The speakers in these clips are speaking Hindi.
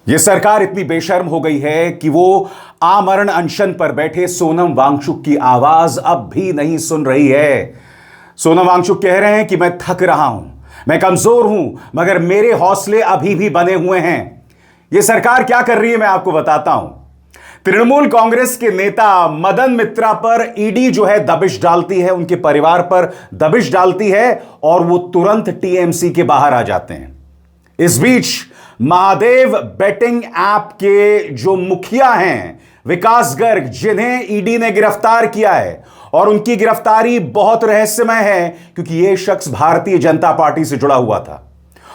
ये सरकार इतनी बेशर्म हो गई है कि वो आमरण अनशन पर बैठे सोनम वांगचुक की आवाज अब भी नहीं सुन रही है। सोनम वांगचुक कह रहे हैं कि मैं थक रहा हूं, मैं कमजोर हूं, मगर मेरे हौसले अभी भी बने हुए हैं। यह सरकार क्या कर रही है मैं आपको बताता हूं। तृणमूल कांग्रेस के नेता मदन मित्रा पर ईडी जो है दबिश डालती है, उनके परिवार पर दबिश डालती है और वो तुरंत टीएमसी के बाहर आ जाते हैं। इस बीच महादेव बेटिंग ऐप के जो मुखिया हैं विकास गर्ग, जिन्हें ईडी ने गिरफ्तार किया है, और उनकी गिरफ्तारी बहुत रहस्यमय है क्योंकि यह शख्स भारतीय जनता पार्टी से जुड़ा हुआ था।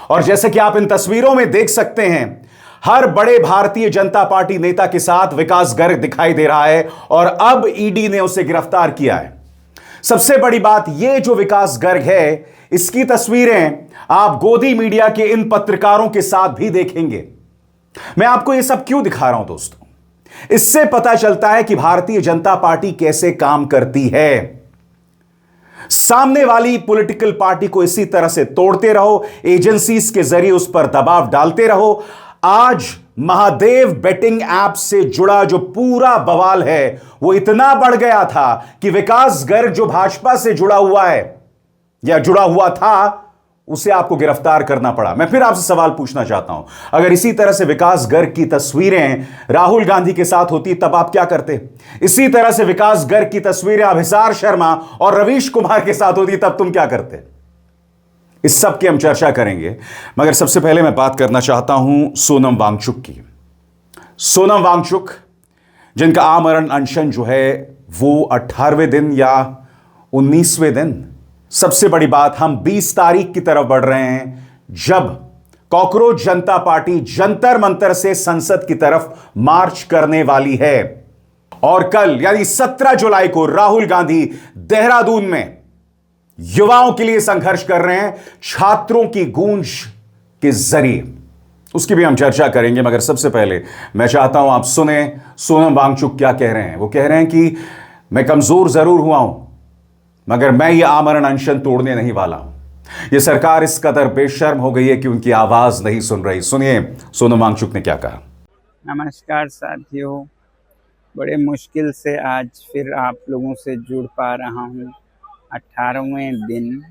और जैसे कि आप इन तस्वीरों में देख सकते हैं, हर बड़े भारतीय जनता पार्टी नेता के साथ विकास गर्ग दिखाई दे रहा है और अब ईडी ने उसे गिरफ्तार किया है। सबसे बड़ी बात यह, जो विकास गर्ग है, इसकी तस्वीरें आप गोदी मीडिया के इन पत्रकारों के साथ भी देखेंगे। मैं आपको यह सब क्यों दिखा रहा हूं दोस्तों? इससे पता चलता है कि भारतीय जनता पार्टी कैसे काम करती है। सामने वाली पॉलिटिकल पार्टी को इसी तरह से तोड़ते रहो, एजेंसीज के जरिए उस पर दबाव डालते रहो। आज महादेव बेटिंग ऐप से जुड़ा जो पूरा बवाल है वो इतना बढ़ गया था कि विकास गर्ग जो भाजपा से जुड़ा हुआ है या जुड़ा हुआ था, उसे आपको गिरफ्तार करना पड़ा। मैं फिर आपसे सवाल पूछना चाहता हूं, अगर इसी तरह से विकास गर्ग की तस्वीरें राहुल गांधी के साथ होती तब आप क्या करते? इसी तरह से विकास गर्ग की तस्वीरें अभिसार शर्मा और रवीश कुमार के साथ होती तब तुम क्या करते? इस सब की हम चर्चा करेंगे, मगर सबसे पहले मैं बात करना चाहता हूं सोनम वांगचुक की। सोनम वांगचुक, जिनका आमरण अनशन जो है वो 18वें दिन या 19वें दिन। सबसे बड़ी बात, हम 20 तारीख की तरफ बढ़ रहे हैं जब कॉकरोच जनता पार्टी जंतर मंतर से संसद की तरफ मार्च करने वाली है। और कल यानी 17 जुलाई को राहुल गांधी देहरादून में युवाओं के लिए संघर्ष कर रहे हैं, छात्रों की गूंज के जरिए। उसकी भी हम चर्चा करेंगे, मगर सबसे पहले मैं चाहता हूं आप सुने सोनम वांगचुक क्या कह रहे हैं। वो कह रहे हैं कि मैं कमजोर जरूर हुआ हूं, मगर मैं ये आमरण अनशन तोड़ने नहीं वाला हूं। ये सरकार इस कदर बेशर्म हो गई है कि उनकी आवाज नहीं सुन रही। सुनिए सोनम वांगचुक ने क्या कहा। नमस्कार साथियों, बड़े मुश्किल से आज फिर आप लोगों से जुड़ पा रहा हूँ 18वें दिन,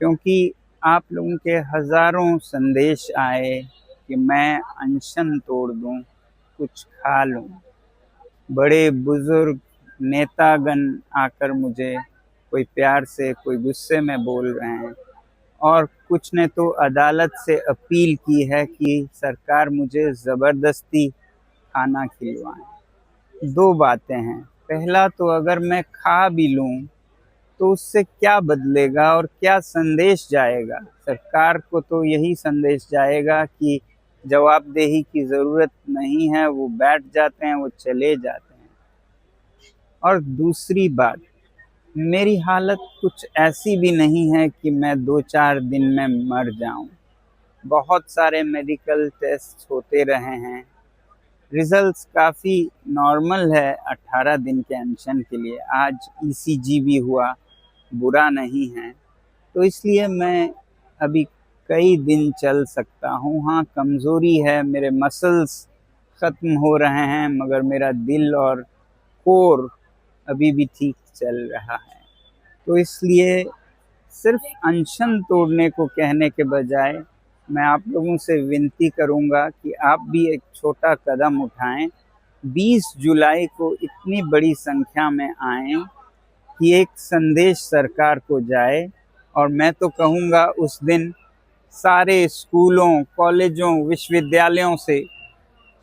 क्योंकि आप लोगों के हज़ारों संदेश आए कि मैं अनशन तोड़ दूं, कुछ खा लूं। बड़े बुजुर्ग नेतागण आकर मुझे कोई प्यार से कोई गुस्से में बोल रहे हैं, और कुछ ने तो अदालत से अपील की है कि सरकार मुझे ज़बरदस्ती खाना खिलवाएं। दो बातें हैं, पहला तो अगर मैं खा भी लूं तो उससे क्या बदलेगा और क्या संदेश जाएगा? सरकार को तो यही संदेश जाएगा कि जवाबदेही की ज़रूरत नहीं है, वो बैठ जाते हैं, वो चले जाते हैं। और दूसरी बात, मेरी हालत कुछ ऐसी भी नहीं है कि मैं 2-4 दिन में मर जाऊं। बहुत सारे मेडिकल टेस्ट होते रहे हैं, रिजल्ट्स काफ़ी नॉर्मल है 18 दिन के अनशन के लिए। आज ईसीजी भी हुआ, बुरा नहीं है, तो इसलिए मैं अभी कई दिन चल सकता हूँ। हाँ, कमज़ोरी है, मेरे मसल्स ख़त्म हो रहे हैं, मगर मेरा दिल और कोर अभी भी ठीक चल रहा है। तो इसलिए सिर्फ अनशन तोड़ने को कहने के बजाय मैं आप लोगों से विनती करूंगा कि आप भी एक छोटा कदम उठाएं। 20 जुलाई को इतनी बड़ी संख्या में आएं कि एक संदेश सरकार को जाए, और मैं तो कहूँगा उस दिन सारे स्कूलों, कॉलेजों, विश्वविद्यालयों से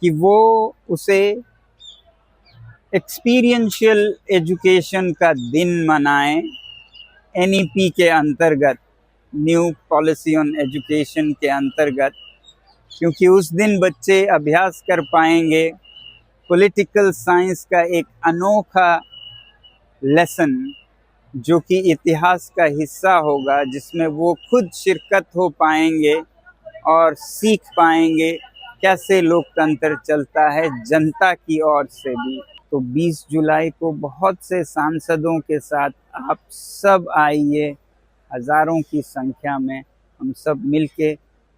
कि वो उसे एक्सपीरियंशियल एजुकेशन का दिन मनाएं, एनईपी के अंतर्गत, न्यू पॉलिसी ऑन एजुकेशन के अंतर्गत, क्योंकि उस दिन बच्चे अभ्यास कर पाएंगे पॉलिटिकल साइंस का एक अनोखा लेसन, जो कि इतिहास का हिस्सा होगा, जिसमें वो खुद शिरकत हो पाएंगे और सीख पाएंगे कैसे लोकतंत्र चलता है जनता की ओर से भी। तो 20 जुलाई को बहुत से सांसदों के साथ आप सब आइए, हज़ारों की संख्या में हम सब मिलके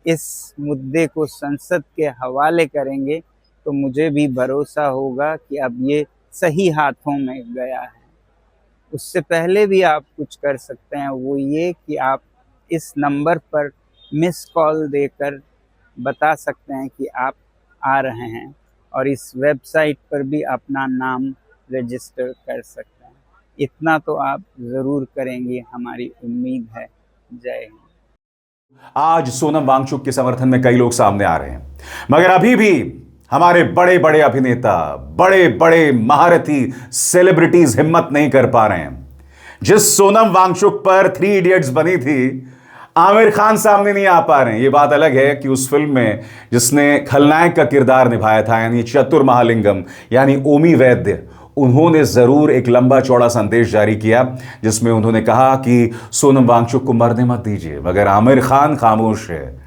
इस मुद्दे को संसद के हवाले करेंगे तो मुझे भी भरोसा होगा कि अब ये सही हाथों में गया है। उससे पहले भी आप कुछ कर सकते हैं, वो ये कि आप इस नंबर पर मिस कॉल देकर बता सकते हैं कि आप आ रहे हैं, और इस वेबसाइट पर भी अपना नाम रजिस्टर कर सकते हैं। इतना तो आप ज़रूर करेंगे, हमारी उम्मीद है। जय हिंद। आज सोनम वांगचुक के समर्थन में कई लोग सामने आ रहे हैं, मगर अभी भी हमारे बड़े बड़े अभिनेता, बड़े बड़े महारथी सेलिब्रिटीज हिम्मत नहीं कर पा रहे हैं। जिस सोनम वांगचुक पर 3 इडियट्स बनी थी, आमिर खान सामने नहीं आ पा रहे हैं। यह बात अलग है कि उस फिल्म में जिसने खलनायक का किरदार निभाया था, यानी चतुर महालिंगम, यानी ओमी वैद्य, उन्होंने जरूर एक लंबा चौड़ा संदेश जारी किया जिसमें उन्होंने कहा कि सोनम वांगचुक को मरने मत दीजिए। मगर आमिर खान खामोश है,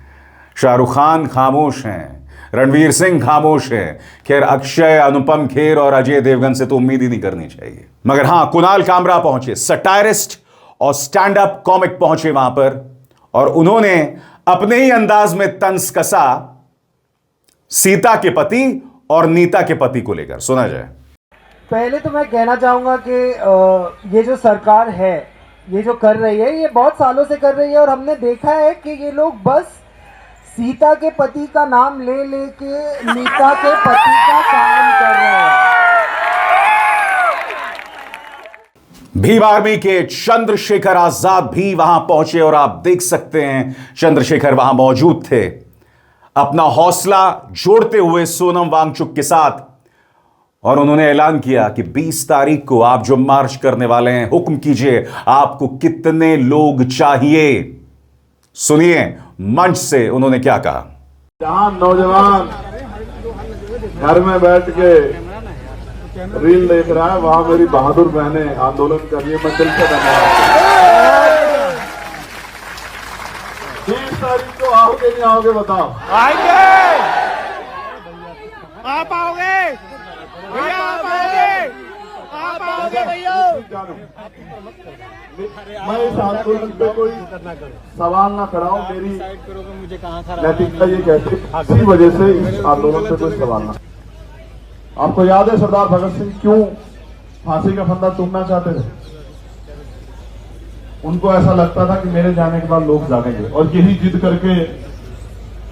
शाहरुख खान खामोश हैं, रणवीर सिंह खामोश है। खैर, अक्षय, अनुपम खेर और अजय देवगन से तो उम्मीद ही नहीं करनी चाहिए। मगर हां, कुणाल कामरा पहुंचे, सटायरिस्ट और स्टैंड अप कॉमिक पहुंचे वहां पर, और उन्होंने अपने ही अंदाज में तंज कसा सीता के पति और नीता के पति को लेकर। सुना जाए। पहले तो मैं कहना चाहूँगा कि ये जो सरकार है, ये जो कर रही है, ये बहुत सालों से कर रही है, और हमने देखा है कि ये लोग बस सीता के पति का नाम ले लेके नीता के पति का काम कर रहे हैं। भीम आर्मी के चंद्रशेखर आजाद भी वहां पहुंचे, और आप देख सकते हैं चंद्रशेखर वहां मौजूद थे, अपना हौसला जोड़ते हुए सोनम वांगचुक के साथ। और उन्होंने ऐलान किया कि 20 तारीख को आप जो मार्च करने वाले हैं, हुक्म कीजिए आपको कितने लोग चाहिए। सुनिए मंच से उन्होंने क्या कहा। जहां नौजवान घर में बैठ के रील देख रहा है, वहां मेरी बहादुर बहनें आंदोलन कर रही है। मैं दिल से धन्यवाद। 20 तारीख को आओगे नहीं आओगे बताओ? आएंगे। आप आओगे भैया, आप आओगे भैया। मैं इस आंदोलन पे कोई सवाल ना खड़ा हूं, मेरी नैतिकता ये कहती है, इसी वजह से इस आंदोलन पे कोई सवाल ना। आपको याद है सरदार भगत सिंह क्यों फांसी का फंदा तोड़ना चाहते थे? उनको ऐसा लगता था कि मेरे जाने के बाद लोग जागेंगे, और यही जिद करके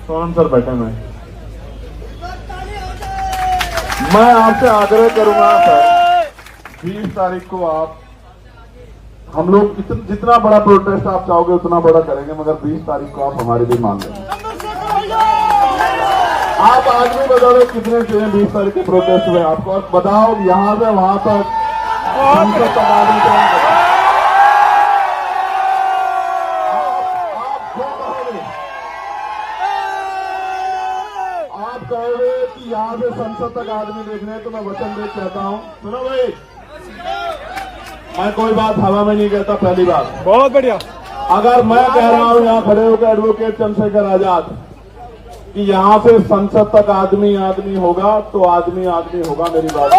सोनम सर बैठे हुए। मैं आपसे आग्रह करूंगा सर, 20 तारीख को आप, हम लोग जितना बड़ा प्रोटेस्ट आप चाहोगे उतना बड़ा करेंगे, मगर 20 तारीख को आप हमारी भी मान लेंगे। आप आज भी बता दो कितने चाहिए 20 तारीख के प्रोटेस्ट हुए आपको, और बताओ यहां से वहां तक आप कहोगे कि यहाँ से संसद तक आदमी देखने हैं, तो मैं वचन दे कहता हूँ। सुनो भाई, मैं कोई बात हवा में नहीं कहता। पहली बात, बहुत बढ़िया। अगर मैं कह रहा हूँ यहाँ खड़े होकर एडवोकेट चंद्रशेखर आजाद कि यहाँ से संसद तक आदमी आदमी होगा, तो आदमी आदमी होगा। मेरी बात।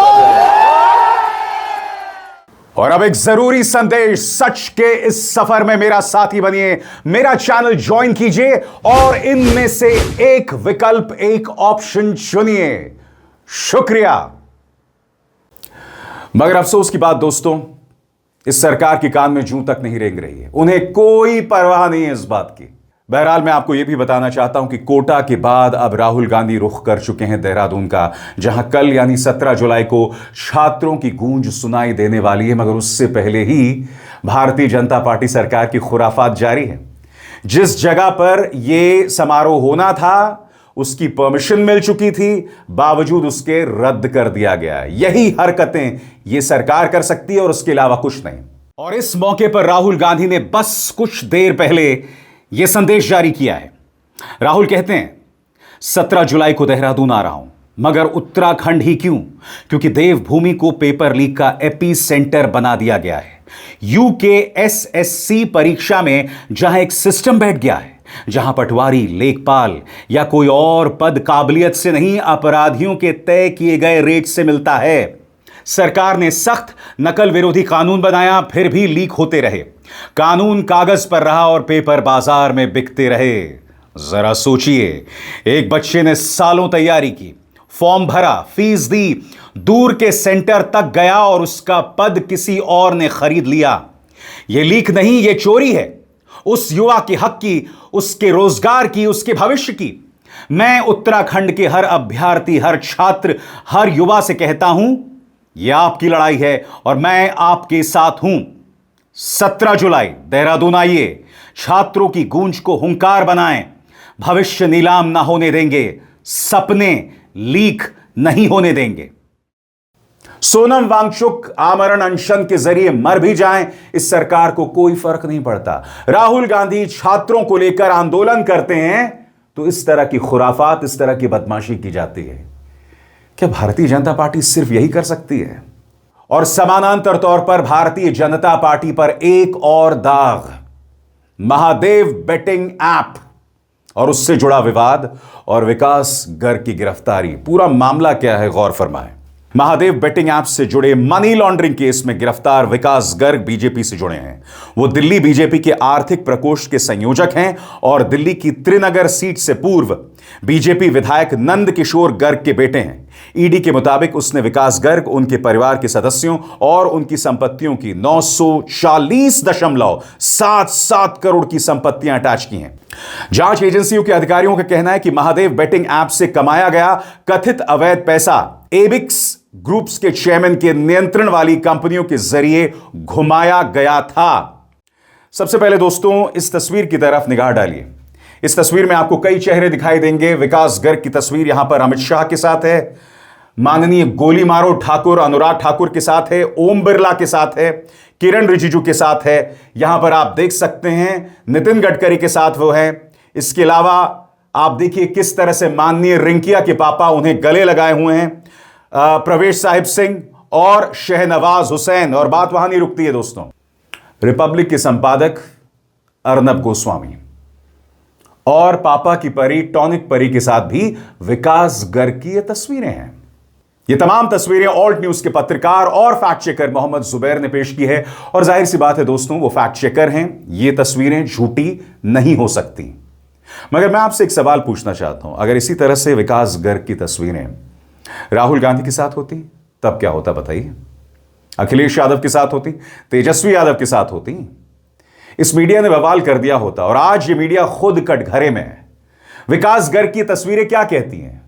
और अब एक जरूरी संदेश, सच के इस सफर में मेरा साथी बनिए, मेरा चैनल ज्वाइन कीजिए और इनमें से एक विकल्प, एक ऑप्शन चुनिए। शुक्रिया। मगर अफसोस की बात दोस्तों, इस सरकार की कान में जूं तक नहीं रेंग रही है। उन्हें कोई परवाह नहीं है इस बात की। बहरहाल मैं आपको यह भी बताना चाहता हूं कि कोटा के बाद अब राहुल गांधी रुख कर चुके हैं देहरादून का, जहां कल यानी 17 जुलाई को छात्रों की गूंज सुनाई देने वाली है। मगर उससे पहले ही भारतीय जनता पार्टी सरकार की खुराफात जारी है। जिस जगह पर यह समारोह होना था उसकी परमिशन मिल चुकी थी, बावजूद उसके रद्द कर दिया गया। यही हरकतें यह सरकार कर सकती है और उसके अलावा कुछ नहीं। और इस मौके पर राहुल गांधी ने बस कुछ देर पहले यह संदेश जारी किया है। राहुल कहते हैं 17 जुलाई को देहरादून आ रहा हूं, मगर उत्तराखंड ही क्यों? क्योंकि देवभूमि को पेपर लीक का एपी सेंटर बना दिया गया है। यूकेएसएससी परीक्षा में जहां एक सिस्टम बैठ गया है, जहां पटवारी, लेखपाल या कोई और पद काबिलियत से नहीं, अपराधियों के तय किए गए रेट से मिलता है। सरकार ने सख्त नकल विरोधी कानून बनाया, फिर भी लीक होते रहे। कानून कागज पर रहा और पेपर बाजार में बिकते रहे। जरा सोचिए, एक बच्चे ने सालों तैयारी की, फॉर्म भरा, फीस दी, दूर के सेंटर तक गया और उसका पद किसी और ने खरीद लिया। यह लीक नहीं, यह चोरी है उस युवा के हक की, उसके रोजगार की, उसके भविष्य की। मैं उत्तराखंड के हर अभ्यर्थी, हर छात्र, हर युवा से कहता हूं, यह आपकी लड़ाई है और मैं आपके साथ हूं। 17 जुलाई देहरादून आइए, छात्रों की गूंज को हुंकार बनाएं। भविष्य नीलाम ना होने देंगे, सपने लीक नहीं होने देंगे। सोनम वांगचुक आमरण अनशन के जरिए मर भी जाएं, इस सरकार को कोई फर्क नहीं पड़ता। राहुल गांधी छात्रों को लेकर आंदोलन करते हैं तो इस तरह की खुराफात, इस तरह की बदमाशी की जाती है। क्या भारतीय जनता पार्टी सिर्फ यही कर सकती है? और समानांतर तौर पर भारतीय जनता पार्टी पर एक और दाग, महादेव बेटिंग ऐप और उससे जुड़ा विवाद और विकास गर्ग की गिरफ्तारी। पूरा मामला क्या है, गौर फरमाएं। महादेव बेटिंग ऐप से जुड़े मनी लॉन्ड्रिंग केस में गिरफ्तार विकास गर्ग बीजेपी से जुड़े हैं। वो दिल्ली बीजेपी के आर्थिक प्रकोष्ठ के संयोजक हैं और दिल्ली की त्रिनगर सीट से पूर्व बीजेपी विधायक नंद किशोर गर्ग के बेटे हैं। ईडी के मुताबिक उसने विकास गर्ग, उनके परिवार के सदस्यों और उनकी संपत्तियों की 940.77 करोड़ की संपत्तियां अटैच की हैं। जांच एजेंसियों के अधिकारियों का कहना है कि महादेव बेटिंग ऐप से कमाया गया कथित अवैध पैसा एबिक्स ग्रुप्स के चेयरमैन के नियंत्रण वाली कंपनियों के जरिए घुमाया गया था। सबसे पहले दोस्तों, इस तस्वीर की तरफ निगाह डालिए। इस तस्वीर में आपको कई चेहरे दिखाई देंगे। विकास गर्ग की तस्वीर यहां पर अमित शाह के साथ है, माननीय गोली मारो ठाकुर अनुराग ठाकुर के साथ है, ओम बिरला के साथ है, किरण रिजिजू के साथ है। यहां पर आप देख सकते हैं नितिन गडकरी के साथ वो है। इसके अलावा आप देखिए किस तरह से माननीय रिंकिया के पापा उन्हें गले लगाए हुए हैं, प्रवेश साहिब सिंह और शहनवाज हुसैन। और बात वहां नहीं रुकती है दोस्तों, रिपब्लिक के संपादक अर्नब गोस्वामी और पापा की परी टॉनिक परी के साथ भी विकास गर्ग की ये तस्वीरें हैं। ये तमाम तस्वीरें ऑल्ट न्यूज के पत्रकार और फैक्ट चेकर मोहम्मद जुबैर ने पेश की है। और जाहिर सी बात है दोस्तों, वो फैक्ट चेकर हैं, ये तस्वीरें झूठी नहीं हो सकती। मगर मैं आपसे एक सवाल पूछना चाहता हूं, अगर इसी तरह से विकास गर्ग की तस्वीरें राहुल गांधी के साथ होती तब क्या होता बताइए? अखिलेश यादव के साथ होती, तेजस्वी यादव के साथ होती, इस मीडिया ने बवाल कर दिया होता। और आज ये मीडिया खुद कटघरे में है। विकास गर्ग की तस्वीरें क्या कहती हैं?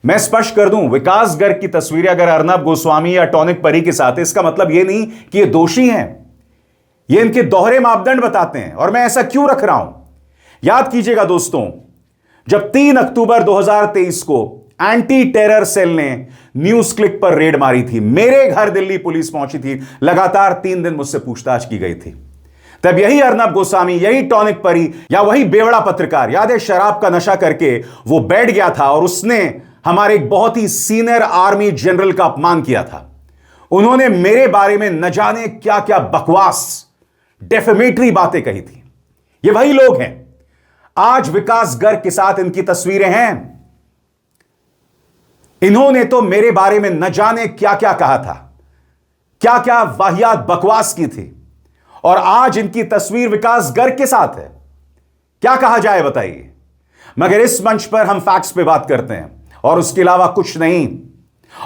मैं स्पष्ट कर दूं, विकास गर्ग की तस्वीरें अगर अर्नब गोस्वामी या टॉनिक परी के साथ है, इसका मतलब यह नहीं कि ये दोषी हैं। ये इनके दोहरे मापदंड बताते हैं। और मैं ऐसा क्यों रख रहा हूं, याद कीजिएगा दोस्तों, जब 3 अक्टूबर 2023 को एंटी टेरर सेल ने न्यूज क्लिक पर रेड मारी थी, मेरे घर दिल्ली पुलिस पहुंची थी, लगातार 3 दिन मुझसे पूछताछ की गई थी। तब यही अर्नब गोस्वामी, यही टॉनिक परी या वही बेवड़ा पत्रकार, याद है, शराब का नशा करके वो बैठ गया था और उसने हमारे एक बहुत ही सीनियर आर्मी जनरल का अपमान किया था। उन्होंने मेरे बारे में न जाने क्या क्या बकवास डेफेमेटरी बातें कही थी। ये वही लोग हैं। आज विकास गर्ग के साथ इनकी तस्वीरें हैं। इन्होंने तो मेरे बारे में न जाने क्या क्या कहा था, क्या क्या वाहियात बकवास की थी, और आज इनकी तस्वीर विकास गर्ग के साथ है। क्या कहा जाए बताइए? मगर इस मंच पर हम फैक्ट्स पे बात करते हैं और उसके अलावा कुछ नहीं।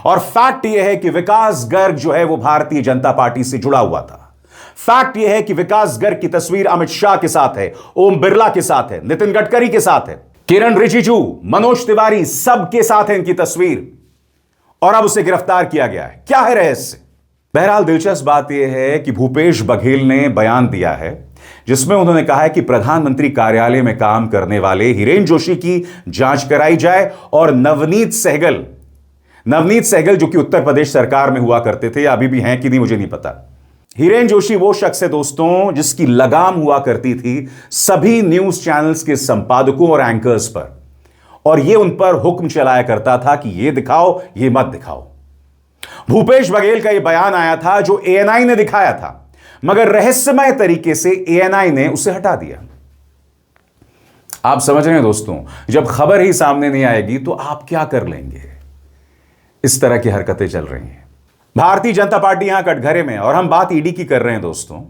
और फैक्ट यह है कि विकास गर्ग जो है वो भारतीय जनता पार्टी से जुड़ा हुआ था। फैक्ट यह है कि विकास गर्ग की तस्वीर अमित शाह के साथ है, ओम बिरला के साथ है, नितिन गडकरी के साथ है, किरण रिजिजू, मनोज तिवारी, सबके साथ है इनकी तस्वीर। और अब उसे गिरफ्तार किया गया है। क्या है रहस्य? बहरहाल दिलचस्प बात यह है कि भूपेश बघेल ने बयान दिया है जिसमें उन्होंने कहा है कि प्रधानमंत्री कार्यालय में काम करने वाले हिरेन जोशी की जांच कराई जाए और नवनीत सहगल जो कि उत्तर प्रदेश सरकार में हुआ करते थे, या अभी भी हैं कि नहीं मुझे नहीं पता। हिरेन जोशी वो शख्स है दोस्तों जिसकी लगाम हुआ करती थी सभी न्यूज चैनल्स के संपादकों और एंकर्स पर, और यह उन पर हुक्म चलाया करता था कि यह दिखाओ, यह मत दिखाओ। भूपेश बघेल का यह बयान आया था जो एएनआई ने दिखाया था, मगर रहस्यमय तरीके से एएनआई ने उसे हटा दिया। आप समझ रहे हैं दोस्तों, जब खबर ही सामने नहीं आएगी तो आप क्या कर लेंगे? इस तरह की हरकतें चल रही हैं। भारतीय जनता पार्टी यहां कटघरे में, और हम बात ईडी की कर रहे हैं दोस्तों।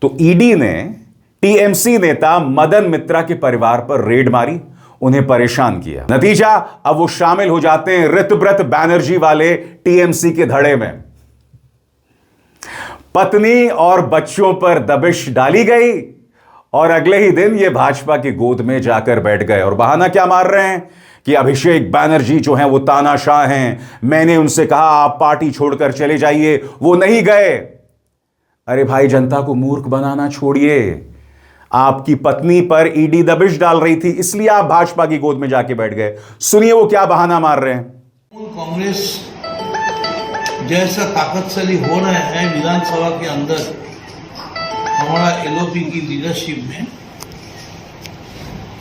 तो ईडी ने टीएमसी नेता मदन मित्रा के परिवार पर रेड मारी, उन्हें परेशान किया। नतीजा, अब वो शामिल हो जाते हैं ऋतव्रत बैनर्जी वाले टीएमसी के धड़े में। पत्नी और बच्चों पर दबिश डाली गई और अगले ही दिन ये भाजपा की गोद में जाकर बैठ गए। और बहाना क्या मार रहे हैं कि अभिषेक बैनर्जी जो हैं वो तानाशाह हैं, मैंने उनसे कहा आप पार्टी छोड़कर चले जाइए, वो नहीं गए। अरे भाई, जनता को मूर्ख बनाना छोड़िए। आपकी पत्नी पर ईडी दबिश डाल रही थी, इसलिए आप भाजपा की गोद में जाके बैठ गए। सुनिए वो क्या बहाना मार रहे हैं। कांग्रेस जैसा ताकतशाली हो रहे हैं विधानसभा के अंदर हमारा एलओपी की लीडरशिप में,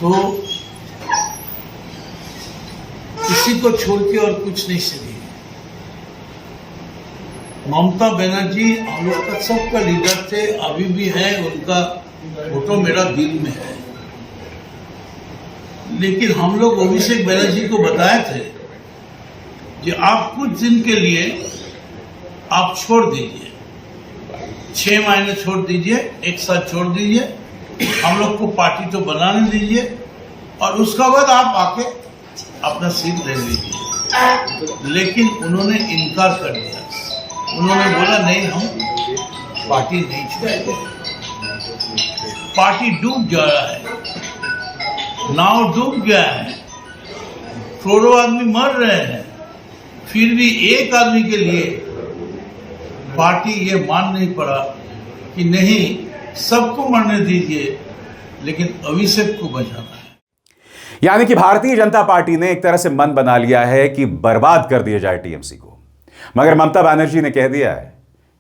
तो किसी को छोड़ के और कुछ नहीं सकेगी। ममता बनर्जी हम लोग का सबका लीडर थे, अभी भी है, उनका फोटो मेरा दिल में है। लेकिन हम लोग अभिषेक बनर्जी को बताए थे कि आप कुछ दिन के लिए आप छोड़ दीजिए, 6 महीने छोड़ दीजिए, 1 साल छोड़ दीजिए, हम लोग को पार्टी तो बनाने दीजिए और उसका बाद आप आके अपना सीट ले लीजिए। लेकिन उन्होंने इनकार कर दिया। उन्होंने बोला नहीं, हम पार्टी नहीं छोड़ेंगे। पार्टी डूब जा रहा है, नाव डूब गया है, करोड़ों आदमी मर रहे हैं, फिर भी एक आदमी के लिए पार्टी ये मान नहीं पड़ा कि नहीं, सबको मरने दीजिए लेकिन अभिषेक को बचाना है। यानी कि भारतीय जनता पार्टी ने एक तरह से मन बना लिया है कि बर्बाद कर दिया जाए टीएमसी को। मगर ममता बनर्जी ने कह दिया है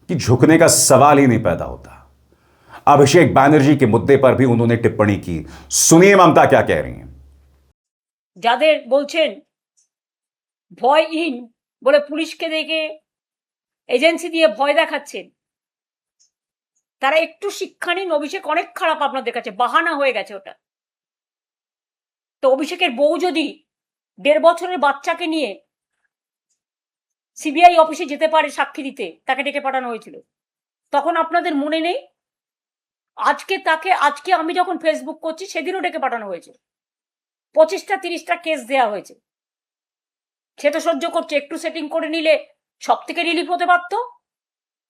कि झुकने का सवाल ही नहीं पैदा होता। अभिषेक बैनर्जी के मुद्दे पर भी उन्होंने टिप्पणी की। सुनिए ममता क्या कह रही हैं। যাদের বলছেন ভয়হীন বলে পুলিশকে দেখে এজেন্সি দিয়ে ভয় দেখাচ্ছেন, তারা একটু শিক্ষা নিন। অভিষেক অনেক খারাপ আপনাদের কাছে, বাহানা হয়ে গেছে ওটা। তো অভিষেকের বউ যদি 1.5 বছরের বাচ্চাকে নিয়ে সিবিআই অফিসে যেতে পারে সাক্ষী দিতে, তাকে ডেকে পাঠানো হয়েছিল, তখন আপনাদের মনে নেই? আজকে আমি যখন ফেসবুক করছি সেদিনও ডেকে পাঠানো হয়েছে, 25টা 30টা কেস দেওয়া হয়েছে। সে তো সহ্য করছে, একটু সেটিং করে নিলে সব থেকে রিলিফ হতে পারত।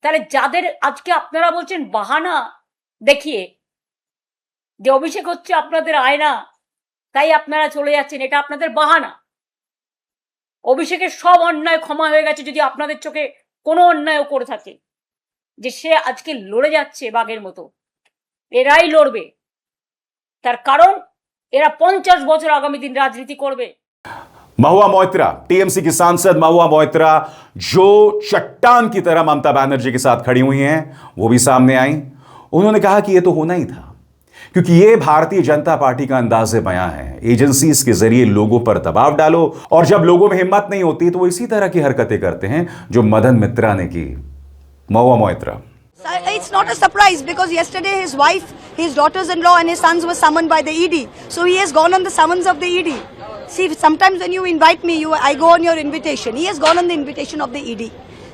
তাহলে যাদের আজকে আপনারা বলছেন বাহানা দেখিয়ে যে অভিষেক হচ্ছে আপনাদের আয়না, তাই আপনারা চলে যাচ্ছেন, এটা আপনাদের বাহানা। অভিষেকের সব অন্যায় ক্ষমা হয়ে গেছে যদি আপনাদের চোখে কোনো অন্যায়ও করে থাকে। যে সে আজকে লড়ে যাচ্ছে বাঘের মতো, এরাই লড়বে, তার কারণ এরা 50 বছর আগামী দিন রাজনীতি করবে। महुआ मोइत्रा, टीएमसी की सांसद महुआ मोइत्रा, जो चट्टान की तरह ममता बनर्जी के साथ खड़ी हुई हैं, वो भी सामने आई। उन्होंने कहा कि यह तो होना ही था, क्योंकि यह भारतीय जनता पार्टी का अंदाज़े बयां है। एजेंसीज के जरिए लोगों पर दबाव डालो, और जब लोगों में हिम्मत नहीं होती तो वो इसी तरह की हरकतें करते हैं जो मदन मित्रा ने की। Mahua Moitra: It's not a surprise because yesterday his wife, his daughters-in-law and his sons were summoned by the ED. So he has gone on the summons of the ED. See, sometimes when you invite me, I go on your invitation. He has gone on the invitation of the ED.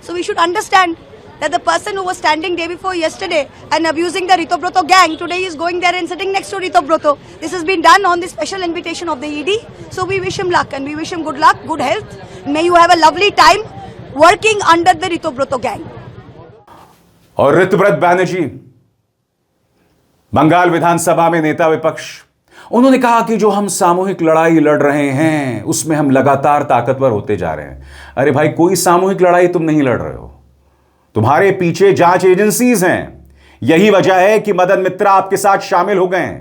So we should understand that the person who was standing day before yesterday and abusing the Ritobroto gang, today he is going there and sitting next to Ritobroto. This has been done on the special invitation of the ED. So we wish him luck and we wish him good luck, good health. May you have a lovely time working under the Ritobroto gang. और ऋतव्रत बैनर्जी, बंगाल विधानसभा में नेता विपक्ष, उन्होंने कहा कि जो हम सामूहिक लड़ाई लड़ रहे हैं उसमें हम लगातार ताकतवर होते जा रहे हैं। अरे भाई, कोई सामूहिक लड़ाई तुम नहीं लड़ रहे हो, तुम्हारे पीछे जांच एजेंसीज हैं। यही वजह है कि मदन मित्रा आपके साथ शामिल हो गए हैं।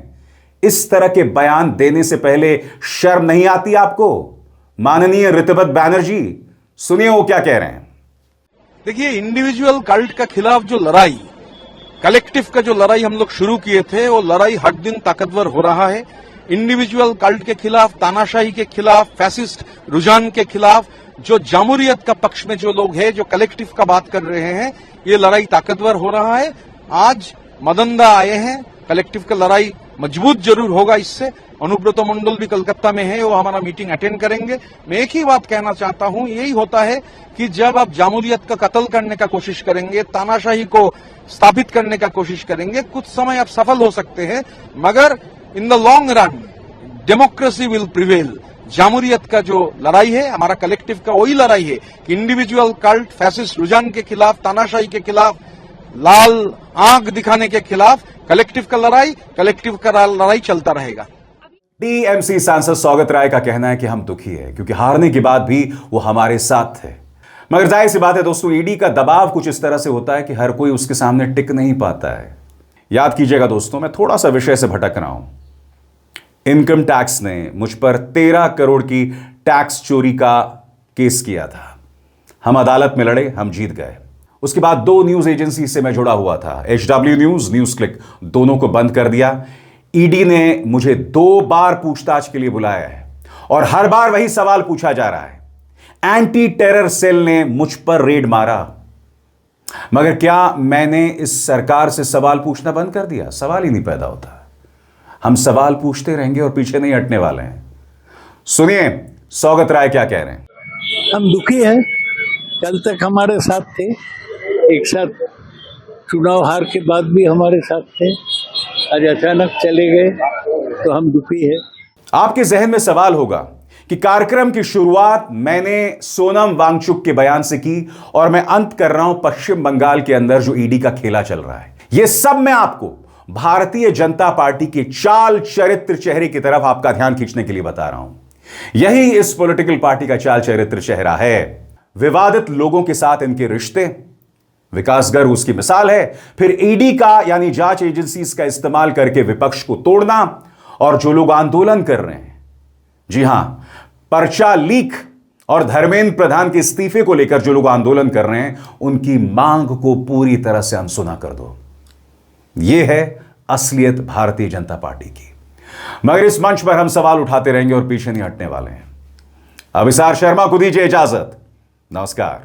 इस तरह के बयान देने से पहले शर्म नहीं आती आपको? माननीय ऋतव्रत बैनर्जी, सुनिए वो क्या कह रहे हैं। देखिए, इंडिविजुअल कल्ट का खिलाफ जो लड़ाई, कलेक्टिव का जो लड़ाई हम लोग शुरू किए थे, वो लड़ाई हर दिन ताकतवर हो रहा है। इंडिविजुअल कल्ट के खिलाफ, तानाशाही के खिलाफ, फैसिस्ट रुझान के खिलाफ, जो जामूरियत का पक्ष में जो लोग हैं, जो कलेक्टिव का बात कर रहे हैं, ये लड़ाई ताकतवर हो रहा है। आज मदन दा आए हैं, कलेक्टिव का लड़ाई मजबूत जरूर होगा इससे। अनुब्रत मंडल भी कलकत्ता में है, वो हमारा मीटिंग अटेंड करेंगे। मैं एक ही बात कहना चाहता हूं, यही होता है कि जब आप जामूलियत का कत्ल करने का कोशिश करेंगे, तानाशाही को स्थापित करने का कोशिश करेंगे, कुछ समय आप सफल हो सकते हैं, मगर in the long run democracy will prevail. जामूरियत का जो लड़ाई है, हमारा कलेक्टिव का वही लड़ाई है कि इंडिविजुअल कल्ट फैसिस्ट रुझान के खिलाफ, तानाशाही के खिलाफ, लाल आंख दिखाने के खिलाफ कलेक्टिव का लड़ाई चलता रहेगा। टीएमसी सांसद सौगत राय का कहना है कि हम दुखी है क्योंकि हारने के बाद भी वो हमारे साथ थे। मगर जाहिर सी बात है दोस्तों, ईडी का दबाव कुछ इस तरह से होता है कि हर कोई उसके सामने टिक नहीं पाता है। याद कीजिएगा दोस्तों, मैं थोड़ा सा विषय से भटक रहा हूं। इनकम टैक्स ने मुझ पर 13 करोड़ की टैक्स चोरी का केस किया था। हम अदालत में लड़े, हम जीत गए। उसके बाद 2 न्यूज एजेंसी से मैं जुड़ा हुआ था, HW न्यूज, न्यूज क्लिक, दोनों को बंद कर दिया। ईडी ने मुझे 2 बार पूछताछ के लिए बुलाया है और हर बार वही सवाल पूछा जा रहा है। एंटी टेरर सेल ने मुझ पर रेड मारा, मगर क्या मैंने इस सरकार से सवाल पूछना बंद कर दिया? सवाल ही नहीं पैदा होता। हम सवाल पूछते रहेंगे और पीछे नहीं हटने वाले हैं। सुनिए सौगत राय क्या कह रहे हैं। हम दुखी हैं, कल तक हमारे साथ थे, एक साथ चुनाव हार के बाद भी हमारे साथ थे, आज अचानक चले गए तो हम दुखी हैं। आपके जहन में सवाल होगा कि कार्यक्रम की शुरुआत मैंने सोनम वांगचुक के बयान से की और मैं अंत कर रहा हूं पश्चिम बंगाल के अंदर जो ईडी का खेला चल रहा है। यह सब मैं आपको भारतीय जनता पार्टी के चाल चरित्र चेहरे की तरफ आपका ध्यान खींचने के लिए बता रहा हूं। यही इस पॉलिटिकल पार्टी का चाल चरित्र चेहरा है। विवादित लोगों के साथ इनके रिश्ते, विकास गर्ग उसकी मिसाल है। फिर ईडी का यानी जांच एजेंसीज का इस्तेमाल करके विपक्ष को तोड़ना, और जो लोग आंदोलन कर रहे हैं, जी हां, पर्चा लीक और धर्मेंद्र प्रधान के इस्तीफे को लेकर जो लोग आंदोलन कर रहे हैं, उनकी मांग को पूरी तरह से अनसुना कर दो। यह है असलियत भारतीय जनता पार्टी की। मगर इस मंच पर हम सवाल उठाते रहेंगे और पीछे नहीं हटने वाले हैं। अभिसार शर्मा को दीजिए इजाजत। नमस्कार।